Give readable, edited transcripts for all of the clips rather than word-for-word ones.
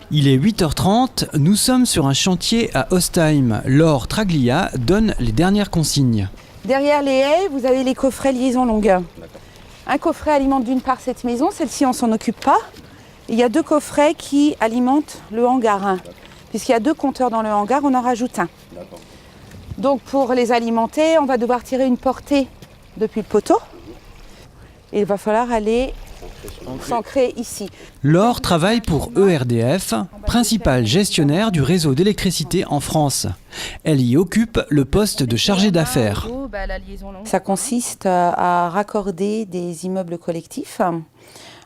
Il est 8h30, nous sommes sur un chantier à Ostheim. Laure Traglia donne les dernières consignes. Derrière les haies, vous avez les coffrets liaison longue. Un coffret alimente d'une part cette maison, celle-ci on s'en occupe pas. Il y a 2 coffrets qui alimentent le hangar. Puisqu'il y a 2 compteurs dans le hangar, on en rajoute un. Donc pour les alimenter, on va devoir tirer une portée depuis le poteau. Et il va falloir aller s'ancrer ici. Laure travaille pour ERDF, principal gestionnaire du réseau d'électricité en France. Elle y occupe le poste de chargée d'affaires. Ça consiste à raccorder des immeubles collectifs.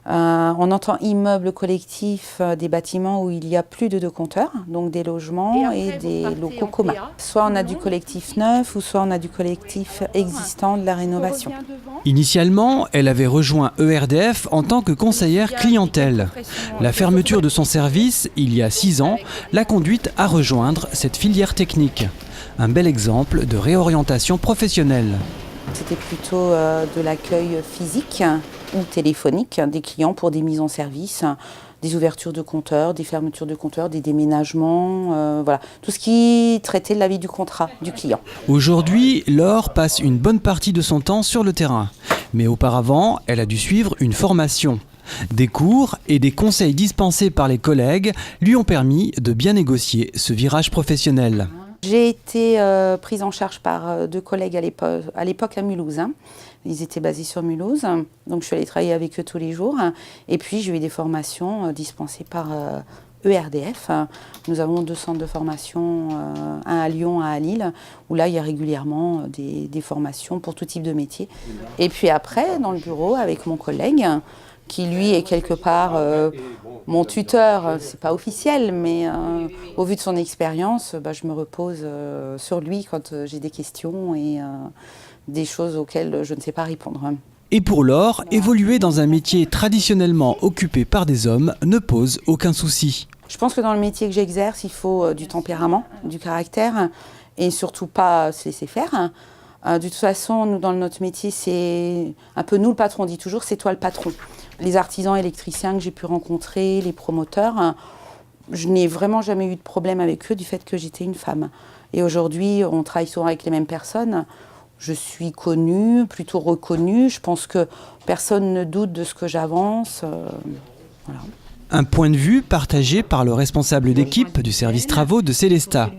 On entend immeubles collectifs des bâtiments où il y a plus de 2 compteurs, donc des logements et des locaux communs. Soit on a du collectif neuf ou soit on a du collectif existant de la rénovation. Initialement, elle avait rejoint ERDF en tant que conseillère clientèle. La fermeture de son service, il y a 6 ans, l'a conduite à rejoindre cette filière technique. Un bel exemple de réorientation professionnelle. C'était plutôt de l'accueil physique ou téléphonique des clients pour des mises en service, des ouvertures de compteurs, des fermetures de compteurs, des déménagements, voilà. Tout ce qui traitait de la vie du contrat du client. Aujourd'hui, Laure passe une bonne partie de son temps sur le terrain. Mais auparavant, elle a dû suivre une formation. Des cours et des conseils dispensés par les collègues lui ont permis de bien négocier ce virage professionnel. J'ai été prise en charge par 2 collègues à l'époque à Mulhouse. Ils étaient basés sur Mulhouse, donc je suis allée travailler avec eux tous les jours. Et puis j'ai eu des formations dispensées par ERDF. Nous avons 2 centres de formation, un à Lyon, un à Lille, où là il y a régulièrement des formations pour tout type de métier. Et puis après, dans le bureau, avec mon collègue, qui lui est quelque part mon tuteur, c'est pas officiel, mais au vu de son expérience, je me repose sur lui quand j'ai des questions et des choses auxquelles je ne sais pas répondre. Et pour Laure, évoluer dans un métier traditionnellement occupé par des hommes ne pose aucun souci. Je pense que dans le métier que j'exerce, il faut du tempérament, du caractère et surtout pas se laisser faire. De toute façon, nous, dans notre métier, c'est un peu nous le patron, on dit toujours, c'est toi le patron. Les artisans électriciens que j'ai pu rencontrer, les promoteurs, je n'ai vraiment jamais eu de problème avec eux du fait que j'étais une femme. Et aujourd'hui, on travaille souvent avec les mêmes personnes. Je suis connue, plutôt reconnue. Je pense que personne ne doute de ce que j'avance. Voilà. Un point de vue partagé par le responsable d'équipe du service travaux de Célestat.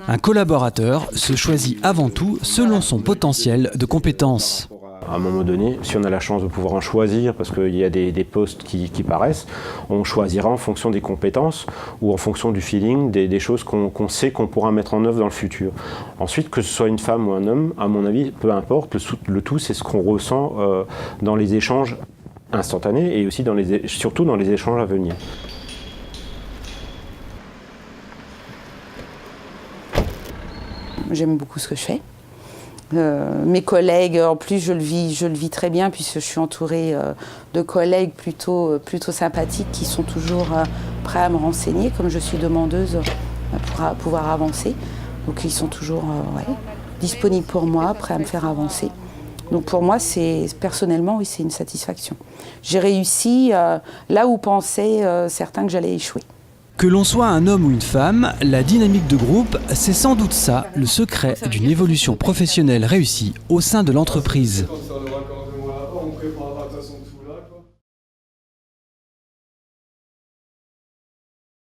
Un collaborateur se choisit avant tout selon son potentiel de compétences. À un moment donné, si on a la chance de pouvoir en choisir, parce qu'il y a des postes qui paraissent, on choisira en fonction des compétences ou en fonction du feeling, des choses qu'on sait qu'on pourra mettre en œuvre dans le futur. Ensuite, que ce soit une femme ou un homme, à mon avis, peu importe, le tout c'est ce qu'on ressent dans les échanges instantanés et aussi surtout dans les échanges à venir. J'aime beaucoup ce que je fais. Mes collègues, en plus, je le vis très bien puisque je suis entourée de collègues plutôt sympathiques qui sont toujours prêts à me renseigner, comme je suis demandeuse pour pouvoir avancer. Donc ils sont toujours disponibles pour moi, prêts à me faire avancer. Donc pour moi, personnellement, oui, c'est une satisfaction. J'ai réussi là où pensaient certains que j'allais échouer. Que l'on soit un homme ou une femme, la dynamique de groupe, c'est sans doute ça, le secret d'une évolution professionnelle réussie au sein de l'entreprise.